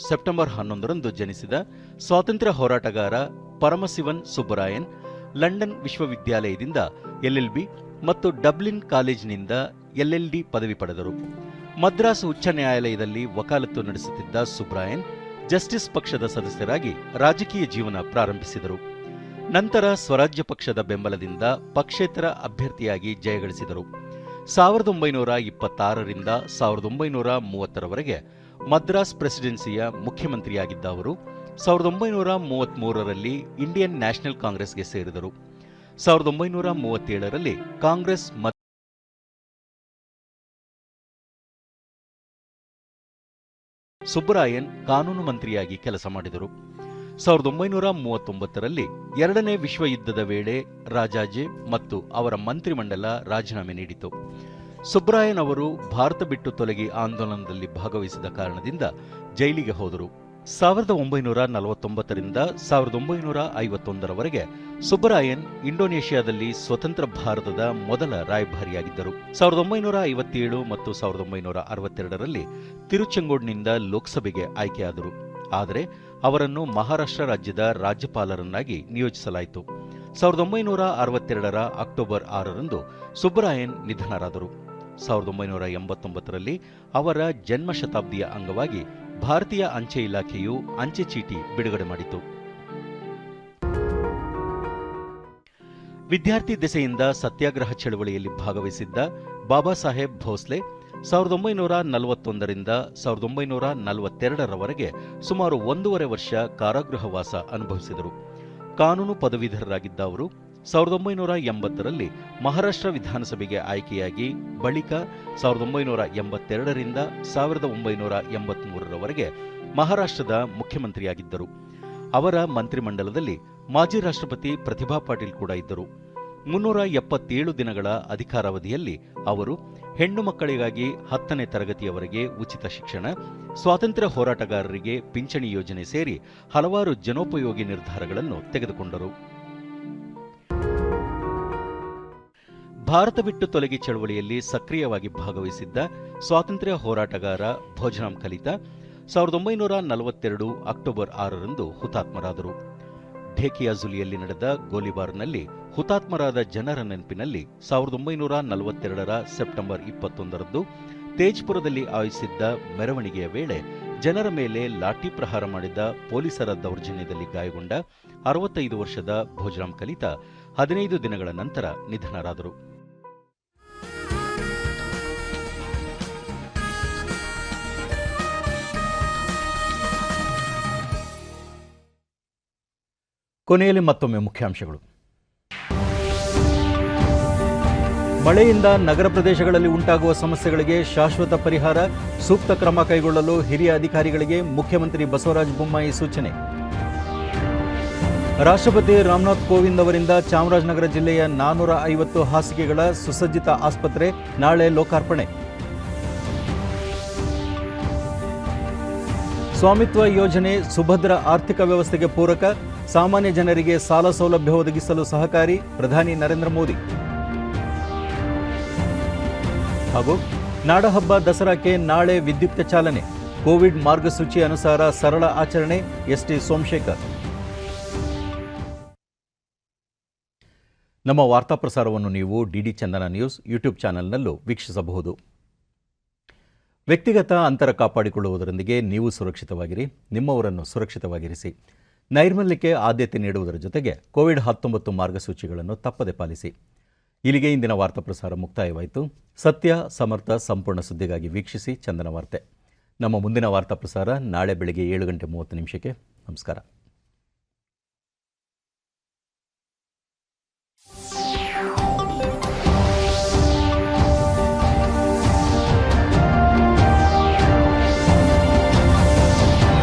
ಸೆಪ್ಟೆಂಬರ್ 11 ಜನಿಸಿದ ಸ್ವಾತಂತ್ರ್ಯ ಹೋರಾಟಗಾರ ಪರಮಸಿವನ್ ಸುಬ್ಬರಾಯನ್ ಲಂಡನ್ ವಿಶ್ವವಿದ್ಯಾಲಯದಿಂದ LLB ಮತ್ತು ಡಬ್ಲಿನ್ ಕಾಲೇಜಿನಿಂದ LLD ಪದವಿ ಪಡೆದರು. ಮದ್ರಾಸ್ ಉಚ್ಚ ನ್ಯಾಯಾಲಯದಲ್ಲಿ ವಕಾಲತ್ತು ನಡೆಸುತ್ತಿದ್ದ ಸುಬ್ಬರಾಯನ್ ಜಸ್ಟಿಸ್ ಪಕ್ಷದ ಸದಸ್ಯರಾಗಿ ರಾಜಕೀಯ ಜೀವನ ಪ್ರಾರಂಭಿಸಿದರು. ನಂತರ ಸ್ವರಾಜ್ಯ ಪಕ್ಷದ ಬೆಂಬಲದಿಂದ ಪಕ್ಷೇತರ ಅಭ್ಯರ್ಥಿಯಾಗಿ ಜಯಗಳಿಸಿದರು. 1926ರಿಂದ 1930ರವರೆಗೆ ಮದ್ರಾಸ್ ಪ್ರೆಸಿಡೆನ್ಸಿಯ ಮುಖ್ಯಮಂತ್ರಿಯಾಗಿದ್ದ ಅವರು 1933ರಲ್ಲಿ ಇಂಡಿಯನ್ ನ್ಯಾಷನಲ್ ಕಾಂಗ್ರೆಸ್ಗೆ ಸೇರಿದರು. 1937ರಲ್ಲಿ ಕಾಂಗ್ರೆಸ್ ಸುಬ್ಬರಾಯನ್ ಕಾನೂನು ಮಂತ್ರಿಯಾಗಿ ಕೆಲಸ ಮಾಡಿದರು. 1939ರಲ್ಲಿ ಎರಡನೇ ವಿಶ್ವಯುದ್ಧದ ವೇಳೆ ರಾಜಾಜೆ ಮತ್ತು ಅವರ ಮಂತ್ರಿಮಂಡಲ ರಾಜೀನಾಮೆ ನೀಡಿತು. ಸುಬ್ಬರಾಯನ್ ಅವರು ಭಾರತ ಬಿಟ್ಟು ತೊಲಗಿ ಆಂದೋಲನದಲ್ಲಿ ಭಾಗವಹಿಸಿದ ಕಾರಣದಿಂದ ಜೈಲಿಗೆ ಹೋದರು. 1949ರಿಂದ 1951ರವರೆಗೆ ಸುಬ್ಬರಾಯನ್ ಇಂಡೋನೇಷ್ಯಾದಲ್ಲಿ ಸ್ವತಂತ್ರ ಭಾರತದ ಮೊದಲ ರಾಯಭಾರಿಯಾಗಿದ್ದರು. 1957 ಮತ್ತು 1962ರಲ್ಲಿ ತಿರುಚೆಂಗೋಡ್ನಿಂದ ಲೋಕಸಭೆಗೆ ಆಯ್ಕೆಯಾದರು. ಆದರೆ ಅವರನ್ನು ಮಹಾರಾಷ್ಟ್ರ ರಾಜ್ಯದ ರಾಜ್ಯಪಾಲರನ್ನಾಗಿ ನಿಯೋಜಿಸಲಾಯಿತು. 1962ರ ಅಕ್ಟೋಬರ್ 6ರಂದು ಸುಬ್ಬರಾಯನ್ ನಿಧನರಾದರು. 1989ರಲ್ಲಿ ಅವರ ಜನ್ಮ ಶತಾಬ್ದಿಯ ಅಂಗವಾಗಿ ಭಾರತೀಯ ಅಂಚೆ ಇಲಾಖೆಯು ಅಂಚೆ ಚೀಟಿ ಬಿಡುಗಡೆ ಮಾಡಿತು. ವಿದ್ಯಾರ್ಥಿ ದೆಸೆಯಿಂದ ಸತ್ಯಾಗ್ರಹ ಚಳವಳಿಯಲ್ಲಿ ಭಾಗವಹಿಸಿದ್ದ ಬಾಬಾ ಸಾಹೇಬ್ ಭೋಸ್ಲೆ 1941ರಿಂದ 1942ರವರೆಗೆ ಸುಮಾರು 1.5 ವರ್ಷ ಕಾರಾಗೃಹವಾಸ ಅನುಭವಿಸಿದರು. ಕಾನೂನು ಪದವೀಧರರಾಗಿದ್ದ ಅವರು 1980ರಲ್ಲಿ ಮಹಾರಾಷ್ಟ್ರ ವಿಧಾನಸಭೆಗೆ ಆಯ್ಕೆಯಾಗಿ ಬಳಿಕ 1982ರಿಂದ 1983ರವರೆಗೆ ಮಹಾರಾಷ್ಟ್ರದ ಮುಖ್ಯಮಂತ್ರಿಯಾಗಿದ್ದರು. ಅವರ ಮಂತ್ರಿಮಂಡಲದಲ್ಲಿ ಮಾಜಿ ರಾಷ್ಟ್ರಪತಿ ಪ್ರತಿಭಾ ಪಾಟೀಲ್ ಕೂಡ ಇದ್ದರು. 377 ದಿನಗಳ ಅಧಿಕಾರಾವಧಿಯಲ್ಲಿ ಅವರು ಹೆಣ್ಣು ಮಕ್ಕಳಿಗಾಗಿ 10ನೇ ತರಗತಿಯವರೆಗೆ ಉಚಿತ ಶಿಕ್ಷಣ, ಸ್ವಾತಂತ್ರ್ಯ ಹೋರಾಟಗಾರರಿಗೆ ಪಿಂಚಣಿ ಯೋಜನೆ ಸೇರಿ ಹಲವಾರು ಜನೋಪಯೋಗಿ ನಿರ್ಧಾರಗಳನ್ನು ತೆಗೆದುಕೊಂಡರು. ಭಾರತ ಬಿಟ್ಟು ತೊಲಗಿ ಚಳವಳಿಯಲ್ಲಿ ಸಕ್ರಿಯವಾಗಿ ಭಾಗವಹಿಸಿದ್ದ ಸ್ವಾತಂತ್ರ್ಯ ಹೋರಾಟಗಾರ ಭೋಜರಾಮ್ ಕಲಿತಾ 1942 ಅಕ್ಟೋಬರ್ 6ರಂದು ಹುತಾತ್ಮರಾದರು. ಢೇಕಿಯಾಜುಲಿಯಲ್ಲಿ ನಡೆದ ಗೋಲಿಬಾರ್ನಲ್ಲಿ ಹುತಾತ್ಮರಾದ ಜನರ ನೆನಪಿನಲ್ಲಿ 1942ರ ಸೆಪ್ಟೆಂಬರ್ 21ರಂದು ತೇಜ್ಪುರದಲ್ಲಿ ಆಯೋಜಿಸಿದ್ದ ಮೆರವಣಿಗೆಯ ವೇಳೆ ಜನರ ಮೇಲೆ ಲಾಠಿ ಪ್ರಹಾರ ಮಾಡಿದ ಪೊಲೀಸರ ದೌರ್ಜನ್ಯದಲ್ಲಿ ಗಾಯಗೊಂಡ 65 ವರ್ಷದ ಭೋಜರಾಮ್ ಕಲಿತಾ 15 ದಿನಗಳ ನಂತರ ನಿಧನರಾದರು. ಕೊನೆಯಲ್ಲಿ ಮತ್ತೊಮ್ಮೆ ಮುಖ್ಯಾಂಶಗಳು. ಮಳೆಯಿಂದ ನಗರ ಪ್ರದೇಶಗಳಲ್ಲಿ ಉಂಟಾಗುವ ಸಮಸ್ಯೆಗಳಿಗೆ ಶಾಶ್ವತ ಪರಿಹಾರ, ಸೂಕ್ತ ಕ್ರಮ ಕೈಗೊಳ್ಳಲು ಹಿರಿಯ ಅಧಿಕಾರಿಗಳಿಗೆ ಮುಖ್ಯಮಂತ್ರಿ ಬಸವರಾಜ ಬೊಮ್ಮಾಯಿ ಸೂಚನೆ. ರಾಷ್ಟ್ರಪತಿ ರಾಮನಾಥ್ ಕೋವಿಂದ್ ಅವರಿಂದ ಚಾಮರಾಜನಗರ ಜಿಲ್ಲೆಯ 450 ಹಾಸಿಗೆಗಳ ಸುಸಜ್ಜಿತ ಆಸ್ಪತ್ರೆ ನಾಳೆ ಲೋಕಾರ್ಪಣೆ. ಸ್ವಾಮಿತ್ವ ಯೋಜನೆ ಸುಭದ್ರ ಆರ್ಥಿಕ ವ್ಯವಸ್ಥೆಗೆ ಪೂರಕ, ಸಾಮಾನ್ಯ ಜನರಿಗೆ ಸಾಲ ಸೌಲಭ್ಯ ಒದಗಿಸಲು ಸಹಕಾರಿ, ಪ್ರಧಾನಿ ನರೇಂದ್ರ ಮೋದಿ. ಹಾಗೂ ನಾಡಹಬ್ಬ ದಸರಾಕ್ಕೆ ನಾಳೆ ವಿದ್ಯುಕ್ತ ಚಾಲನೆ, ಕೋವಿಡ್ ಮಾರ್ಗಸೂಚಿ ಅನುಸಾರ ಸರಳ ಆಚರಣೆ, ST ಸೋಮಶೇಖರ್. ನಮ್ಮ ವಾರ್ತಾ ಪ್ರಸಾರವನ್ನು ನೀವು DD ಚಂದನ ನ್ಯೂಸ್ ಯೂಟ್ಯೂಬ್ ಚಾನೆಲ್ನಲ್ಲೂ ವೀಕ್ಷಿಸಬಹುದು. ವ್ಯಕ್ತಿಗತ ಅಂತರ ಕಾಪಾಡಿಕೊಳ್ಳುವುದರೊಂದಿಗೆ ನೀವು ಸುರಕ್ಷಿತವಾಗಿರಿ, ನಿಮ್ಮವರನ್ನು ಸುರಕ್ಷಿತವಾಗಿರಿಸಿ. ನೈರ್ಮಲ್ಯಕ್ಕೆ ಆದ್ಯತೆ ನೀಡುವುದರ ಜೊತೆಗೆ ಕೋವಿಡ್-19 ಮಾರ್ಗಸೂಚಿಗಳನ್ನು ತಪ್ಪದೆ ಪಾಲಿಸಿ. ಇಲ್ಲಿಗೆ ಇಂದಿನ ವಾರ್ತಾ ಪ್ರಸಾರ ಮುಕ್ತಾಯವಾಯಿತು. ಸತ್ಯ, ಸಮರ್ಥ, ಸಂಪೂರ್ಣ ಸುದ್ದಿಗಾಗಿ ವೀಕ್ಷಿಸಿ ಚಂದನ ವಾರ್ತೆ. ನಮ್ಮ ಮುಂದಿನ ವಾರ್ತಾ ಪ್ರಸಾರ ನಾಳೆ ಬೆಳಗ್ಗೆ 7:30 ನಮಸ್ಕಾರ.